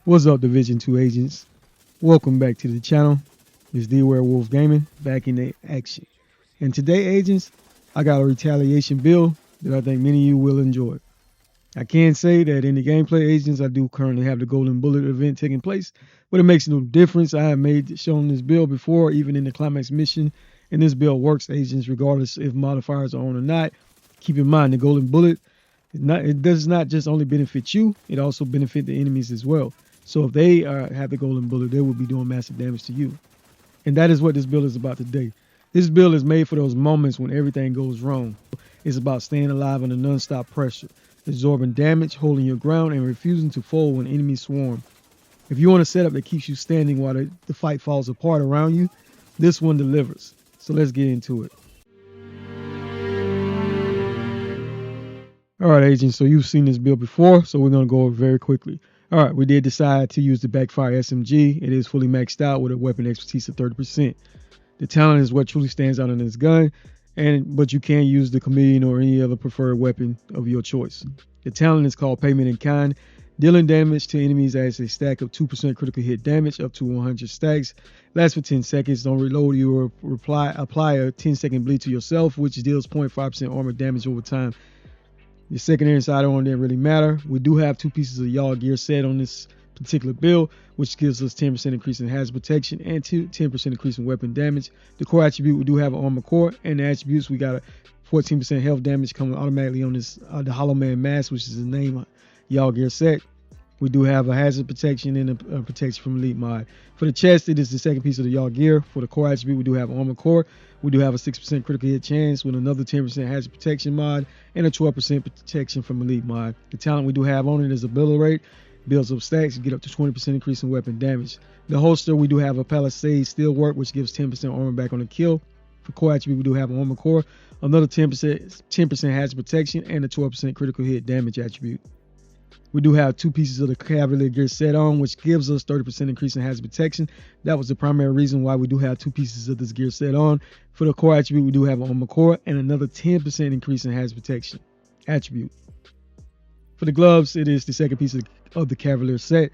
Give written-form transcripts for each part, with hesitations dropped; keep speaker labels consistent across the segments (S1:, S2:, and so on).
S1: What's up, Division 2 agents? Welcome back to the channel. It's D Werewolf Gaming back in the action. And today, agents, I got a retaliation build that I think many of you will enjoy. I can say that in the gameplay, agents, I do currently have the Golden Bullet event taking place, but it makes no difference. I have shown this build before, even in the climax mission, and this build works, agents, regardless if modifiers are on or not. Keep in mind, the Golden Bullet, it does not just only benefit you, it also benefits the enemies as well. So if they have the Golden Bullet, they will be doing massive damage to you. And that is what this build is about today. This build is made for those moments when everything goes wrong. It's about staying alive under non-stop pressure, absorbing damage, holding your ground, and refusing to fold when enemies swarm. If you want a setup that keeps you standing while the fight falls apart around you, this one delivers. So let's get into it. All right, agents, so you've seen this build before, so we're going to go over very quickly. All right, we did decide to use the Backfire SMG. It is fully maxed out with a weapon expertise of 30%. The talent is what truly stands out in this gun, but you can use the Chameleon or any other preferred weapon of your choice. The talent is called Payment in Kind, dealing damage to enemies as a stack of 2% critical hit damage up to 100 stacks. Lasts for 10 seconds. Don't reload. You will apply a 10-second bleed to yourself, which deals 0.5% armor damage over time. The secondary side on didn't really matter. We do have 2 pieces of Y'all gear set on this particular build, which gives us 10% increase in hazard protection and 10% increase in weapon damage. The core attribute, we do have an armor core, and the attributes, we got a 14% health damage coming automatically on this the Hollow Man mask, which is the name Y'all gear set. We do have a hazard protection and a protection from elite mod. For the chest, it is the second piece of the Y'all gear. For the core attribute, we do have armor core. We do have a 6% critical hit chance with another 10% hazard protection mod and a 12% protection from elite mod. The talent we do have on it is Obliterate. Builds up stacks, get up to 20% increase in weapon damage. The holster, we do have a Palisade Steelwork, which gives 10% armor back on the kill. For core attribute, we do have an armor core, another 10% hazard protection, and a 12% critical hit damage attribute. We do have 2 pieces of the Cavalier gear set on, which gives us 30% increase in hazard protection. That was the primary reason why we do have 2 pieces of this gear set on. For the core attribute, we do have an armor core and another 10% increase in hazard protection attribute. For the gloves, it is the second piece of the Cavalier set,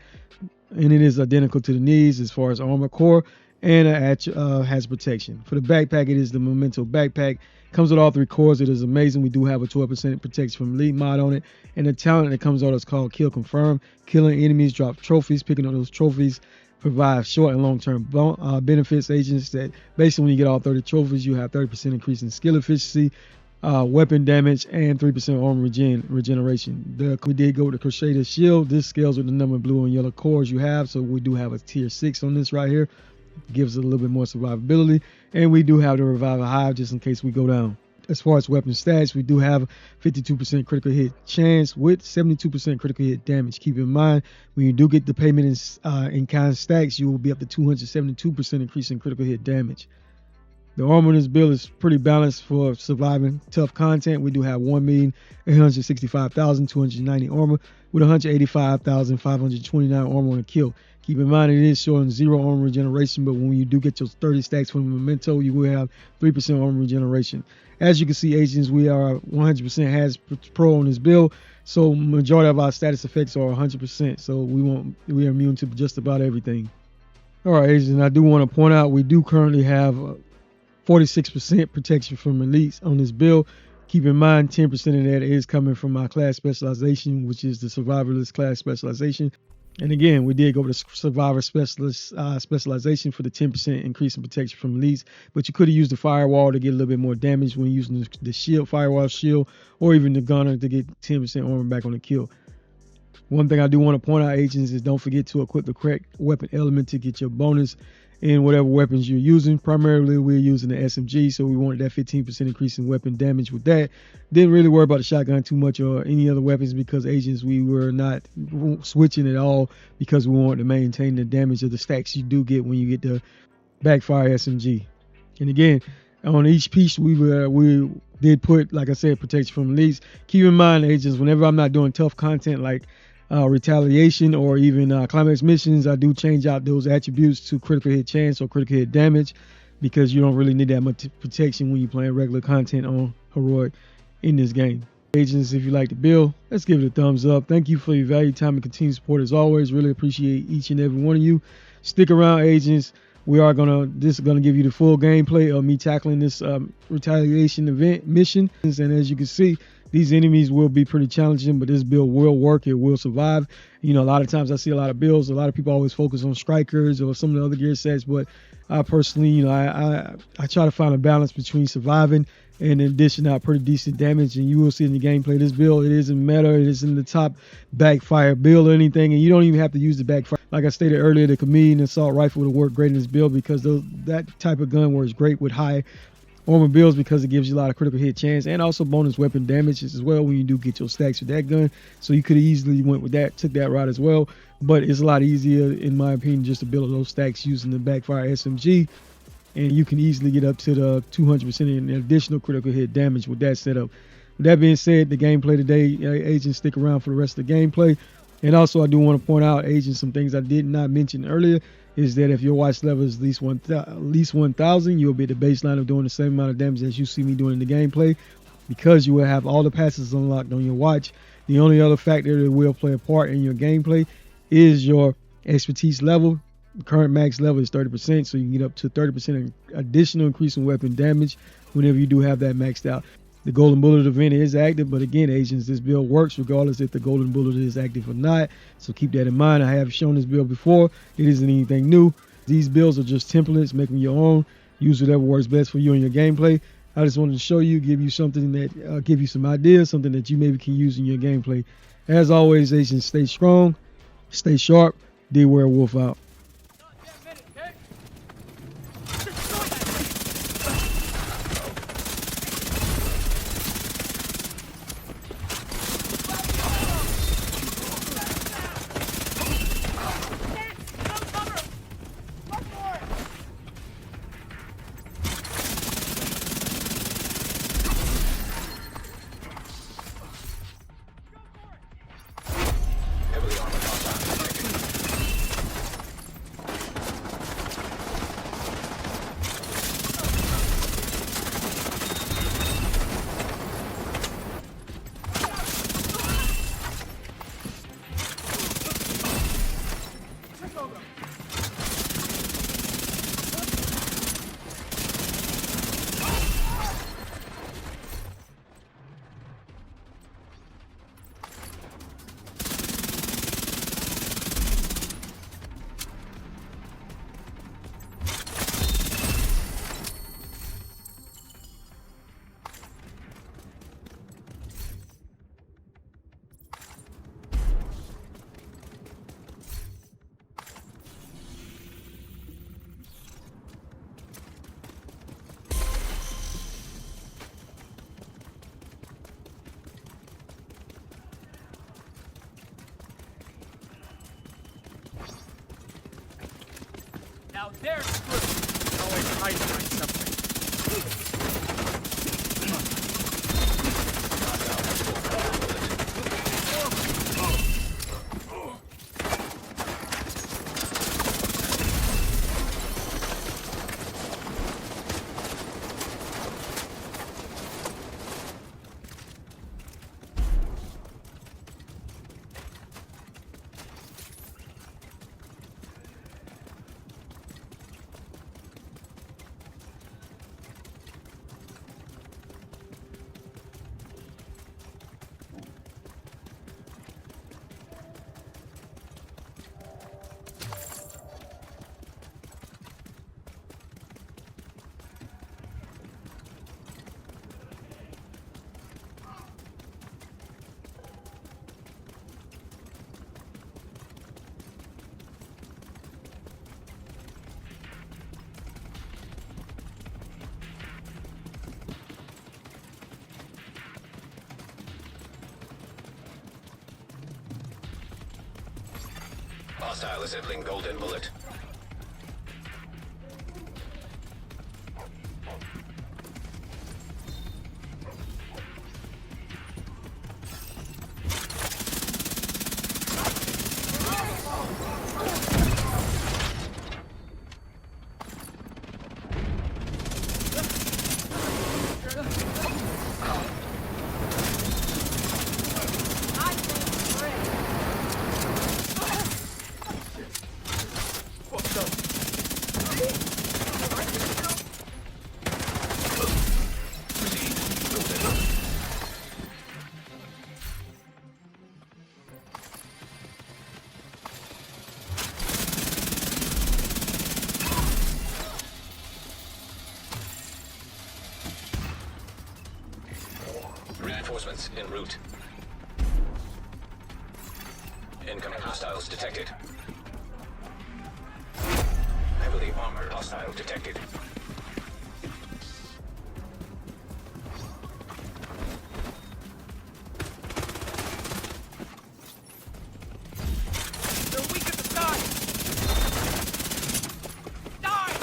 S1: and it is identical to the knees as far as armor core and hazard protection. For the backpack, it is the Memento backpack. Comes with all 3 cores. It is amazing. We do have a 12% protection from elite mod on it, and the talent that comes out is called Kill Confirm. Killing enemies, drop trophies. Picking up those trophies provides short and long-term benefits. Agents that basically when you get all 30 trophies, you have 30% increase in skill efficiency, weapon damage, and 3% armor regeneration. We did go with the Crusader Shield. This scales with the number of blue and yellow cores you have, so we do have a tier 6 on this right here. Gives it a little bit more survivability, and we do have the Revival Hive just in case we go down. As far as weapon stats, we do have 52% critical hit chance with 72% critical hit damage. Keep in mind, when you do get the Payment in Kind stacks, you will be up to 272% increase in critical hit damage. The armor in this build is pretty balanced for surviving tough content. We do have 1,865,290 armor with 185,529 armor on the kill. Keep in mind, it is showing 0 armor regeneration, but when you do get your 30 stacks from the Memento, you will have 3% armor regeneration. As you can see, agents, we are 100% Haz Pro on this build, so majority of our status effects are 100%, so we are immune to just about everything. All right, agents, I do want to point out we do currently have 46% protection from elites on this build. Keep in mind, 10% of that is coming from my class specialization, which is the survivalist class specialization. And again, we did go with the survivor specialization for the 10% increase in protection from elites, but you could have used the firewall to get a little bit more damage when using the shield, firewall shield, or even the gunner to get 10% armor back on the kill. One thing I do want to point out, agents, is don't forget to equip the correct weapon element to get your bonus in whatever weapons you're using. Primarily, we're using the SMG, so we wanted that 15% increase in weapon damage with that. Didn't really worry about the shotgun too much or any other weapons because, agents, we were not switching at all because we wanted to maintain the damage of the stacks you do get when you get the Backfire SMG. And again, on each piece, we did put, like I said, protection from elites. Keep in mind, agents, whenever I'm not doing tough content like retaliation or even climax missions, I do change out those attributes to critical hit chance or critical hit damage because you don't really need that much protection when you're playing regular content on heroic in this game. Agents, if you like the build, let's give it a thumbs up. Thank you for your valued time and continued support as always. Really appreciate each and every one of you. Stick around, agents. This is gonna give you the full gameplay of me tackling this retaliation event mission. And as you can see, these enemies will be pretty challenging, but this build will work. It will survive. You know, a lot of times I see a lot of builds. A lot of people always focus on strikers or some of the other gear sets, but I personally, you know, I try to find a balance between surviving and in addition out pretty decent damage. And you will see in the gameplay, this build, it isn't meta, it isn't the top backfire build or anything, and you don't even have to use the backfire. Like I stated earlier, the Chameleon assault rifle would work great in this build because that type of gun works great with high armor builds because it gives you a lot of critical hit chance and also bonus weapon damage as well when you do get your stacks with that gun. So you could have easily went with that, took that route as well, but it's a lot easier in my opinion just to build those stacks using the backfire SMG, and you can easily get up to the 200% in additional critical hit damage with that setup. With that being said, the gameplay today, agents, stick around for the rest of the gameplay. And also I do want to point out, agents, some things I did not mention earlier is that if your watch level is at least 1,000, you'll be at the baseline of doing the same amount of damage as you see me doing in the gameplay, because you will have all the passes unlocked on your watch. The only other factor that will play a part in your gameplay is your expertise level. The current max level is 30%, so you can get up to 30% additional increase in weapon damage whenever you do have that maxed out. The golden bullet event is active, but again, agents, this build works regardless if the golden bullet is active or not, so keep that in mind. I have shown this build before. It isn't anything new. These builds are just templates. Make them your own. Use whatever works best for you in your gameplay. I just wanted to show you, give you something that give you some ideas, something that you maybe can use in your gameplay. As always, agents, stay strong, stay sharp. D Werewolf out.
S2: Now there's good. Always hide behind something.
S3: Hostile assembling golden bullet. Hostiles en route. Incoming hostiles detected. Heavily armored hostile detected.
S2: They're weak at the side! Die!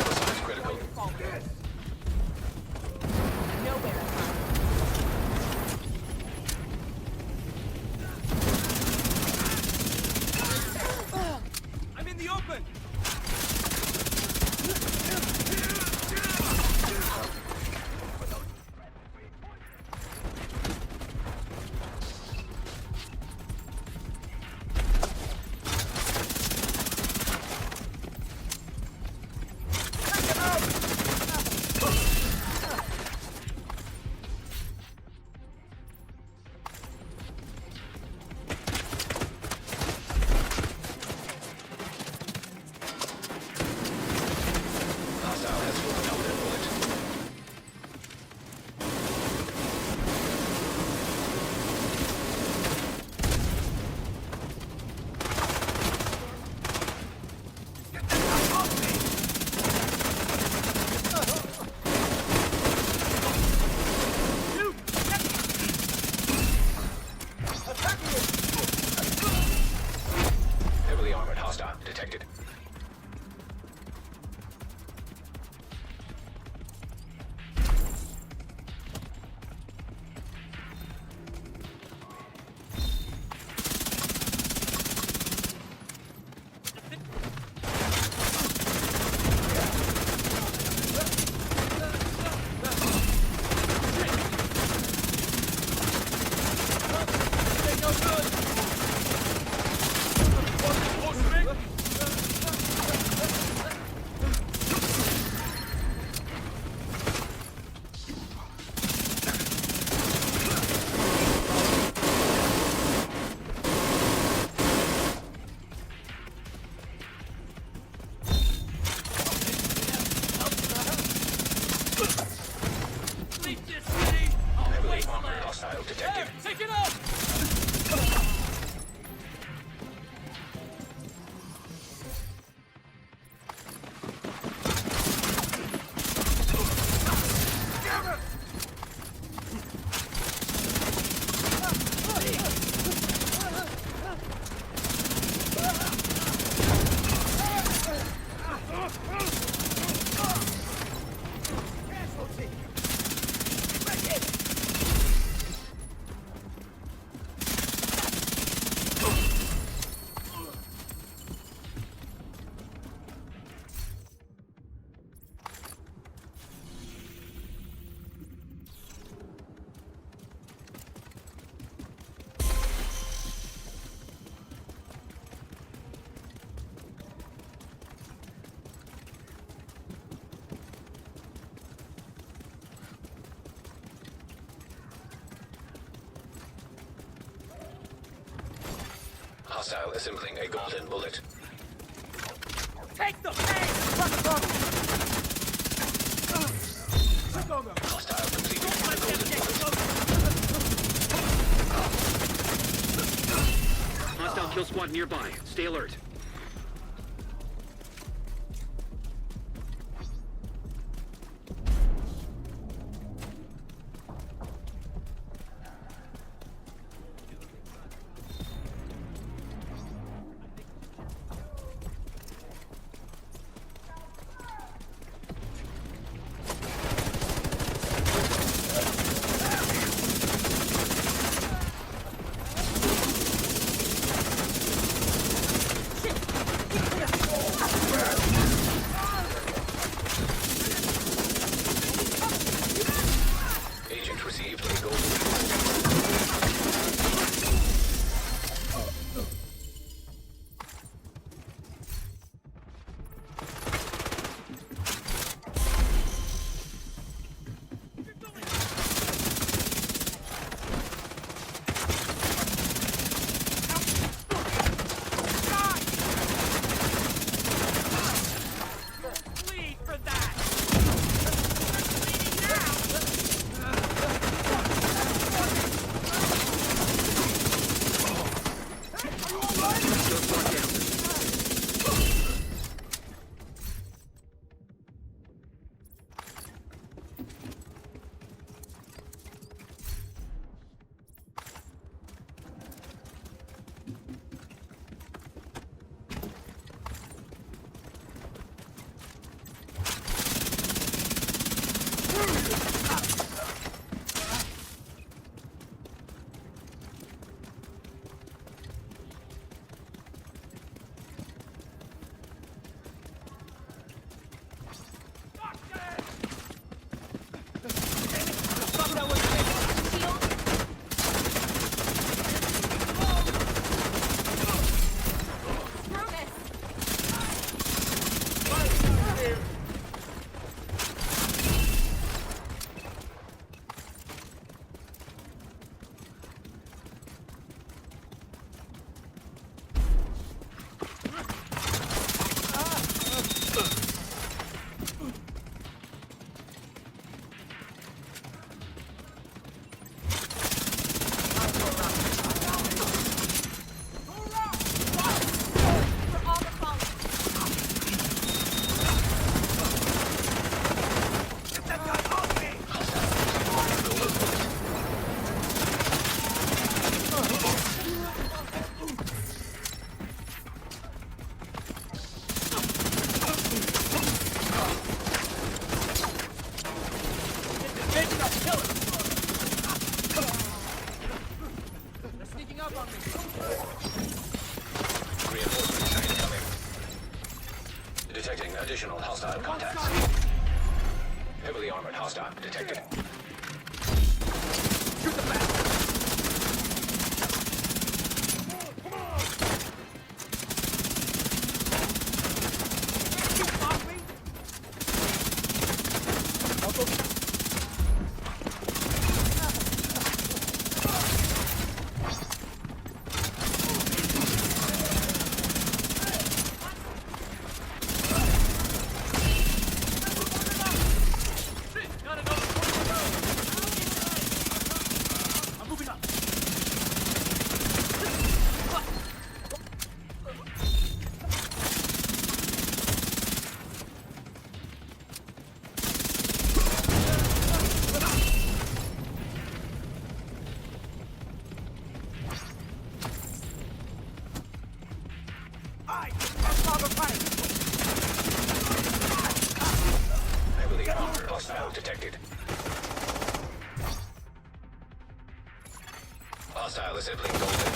S3: Hostiles critical.
S2: I'm in the open!
S3: Hostile has full golden bullet. Heavily armored hostile detected.
S2: They no good! Leave this city!
S3: Heavily armored hostile detected.
S2: Take it up!
S3: Hostile assembling a golden bullet.
S2: Take the pain!
S3: Hostile completing the
S2: Let them
S3: golden
S2: get
S3: bullet.
S2: close!
S4: Hostile kill squad nearby. Stay alert.
S3: Agent received a golden bullet.
S2: Bleed for that! up on me.
S3: Reinforcements incoming. Detecting additional hostile contacts. Heavily armored hostile detected.
S2: Shoot the back. You got me? Shit, got another one. I'm moving up.
S3: Heavily armored hostile detected. Hostile assembling golden.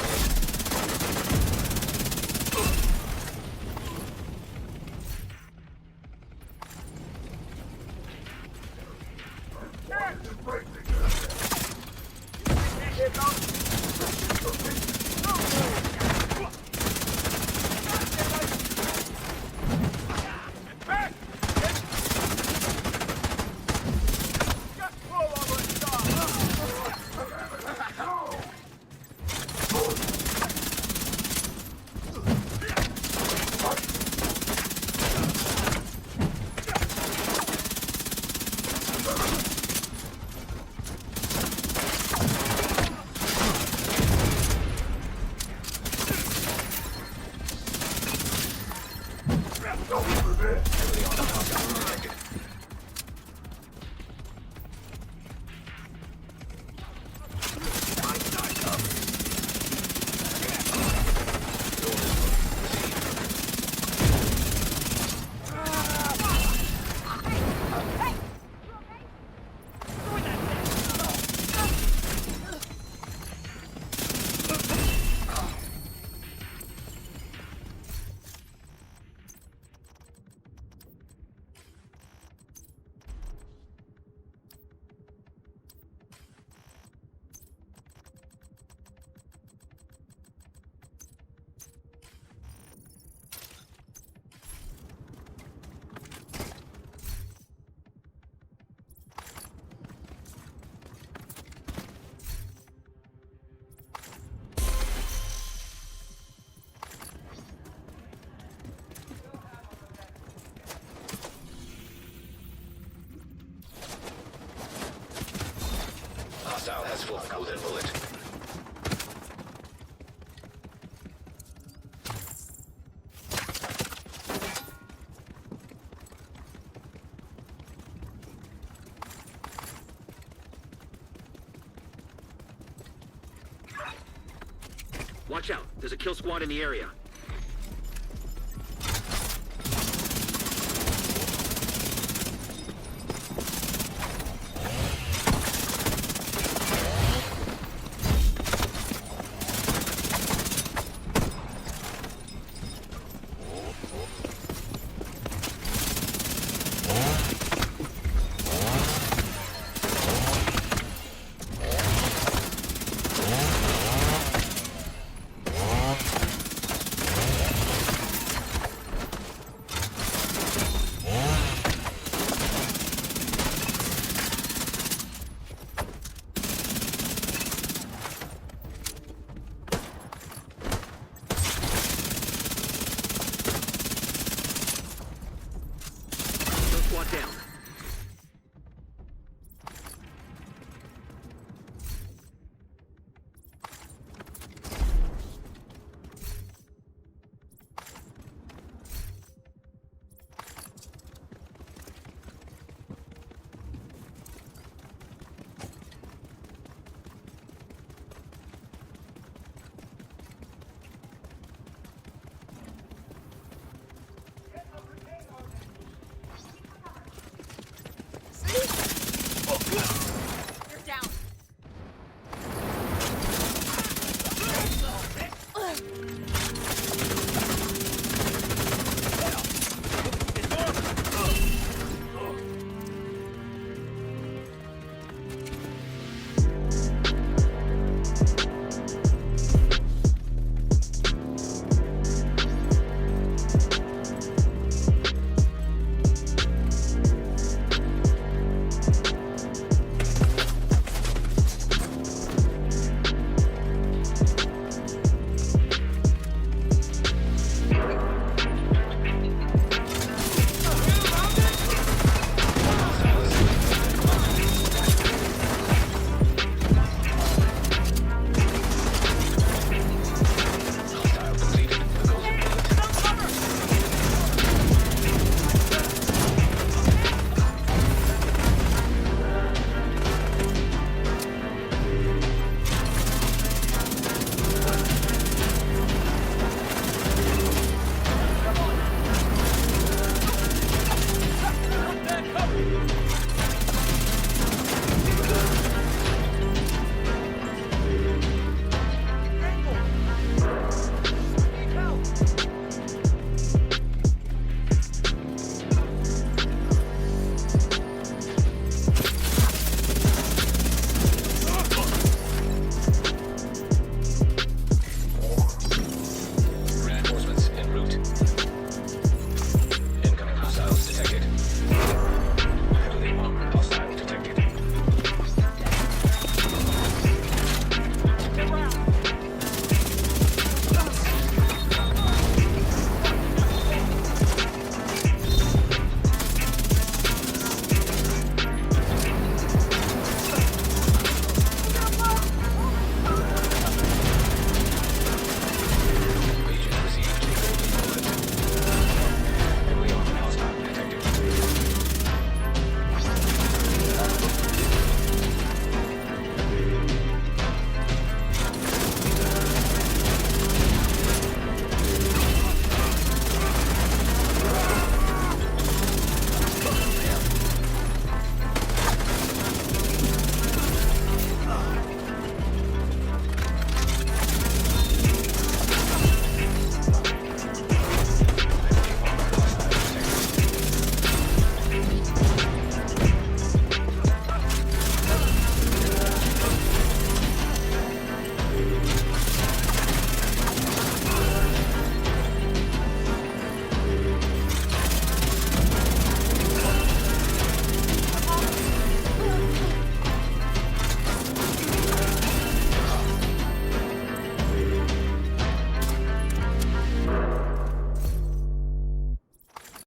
S3: Heavily armored hostile detected. Hostile has full golden bullet.
S4: Watch out. There's a kill squad in the area.